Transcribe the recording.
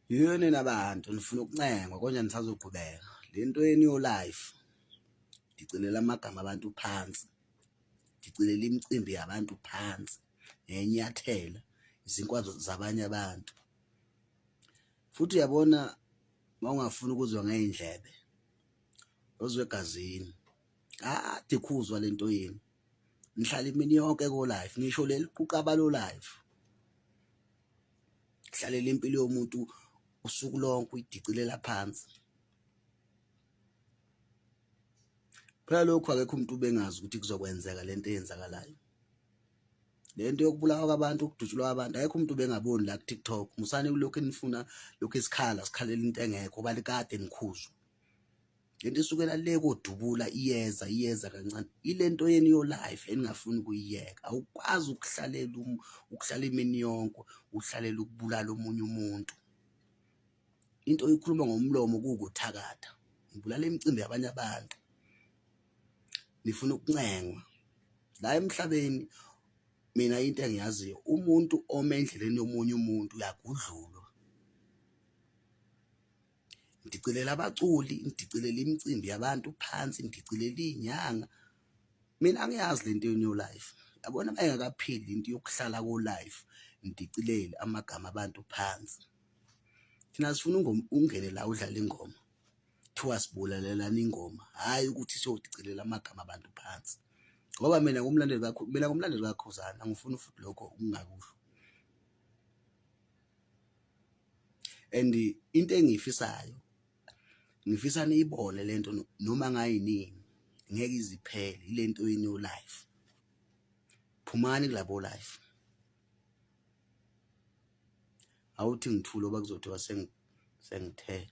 Yini nabantu nifuna ukuncengwa konje nisazoqhubeka lento yeni yo life ngicilela amagama abantu phansi, ngicilela imicimbi yabantu phansi ngenyathela izinkwazo zabanye abantu. Futhi uyabona mawungafuni ukuzwa ngezindlebe uzwe egazini kade khuzwa lento yeni nihlala imini yonke ko life ngisho leli quqaba lo life hlalela impilo yomuntu usuku lonke uyidicilela phansi. Phela lokho akekho umuntu ubengazi ukuthi kuzokwenzeka lento eyenzakalayo. Lento yokubulawa kwabantu, ukudutshulwa kwabantu, akekho umuntu ubengaboni la ku TikTok. Musane kulokhu enifuna lokhu sikhalela into engekho bali kade nikhuzwa. Lento isukela le kodubula iyeza kancane. Ilento yeni yo life eningafuni ukuyiyeka. Awukwazi ukuhlala imini yonke uhlalela ukubulala omunye umuntu. Into oyikhuluma ngomlomo kukuthakatha. Ngibulala imicimbi yabanye abantu. Nifuna ukuncengwa la emhlabeni. Mina into engiyaziyo umuntu ome endleleni yomunye umuntu uyagudlulwa. Ngicilela abaculi, ngicilela imicimbi yabantu phansi, ngicilela izinyanga. Mina angiyazi lento yo life. Yabona mayengakaphili into yokuhlala ko life ngicilele amagama abantu phansi. Thina sifuna ungene la udlala ingoma. Thiwa sibulalelana ingoma, hayi ukuthi siyodicelela amagama abantu phansi. Ngoba mina ngumlandeli kaKhuzani angifuni futhi lokho ukungakusho. And into engiyifisayo ngifisa niyibone lento noma ngayinini ngeke iziphele ilento yeni yo life. Phumani kulabo life. Awuthi ngithulo bakuzothiwa sengithe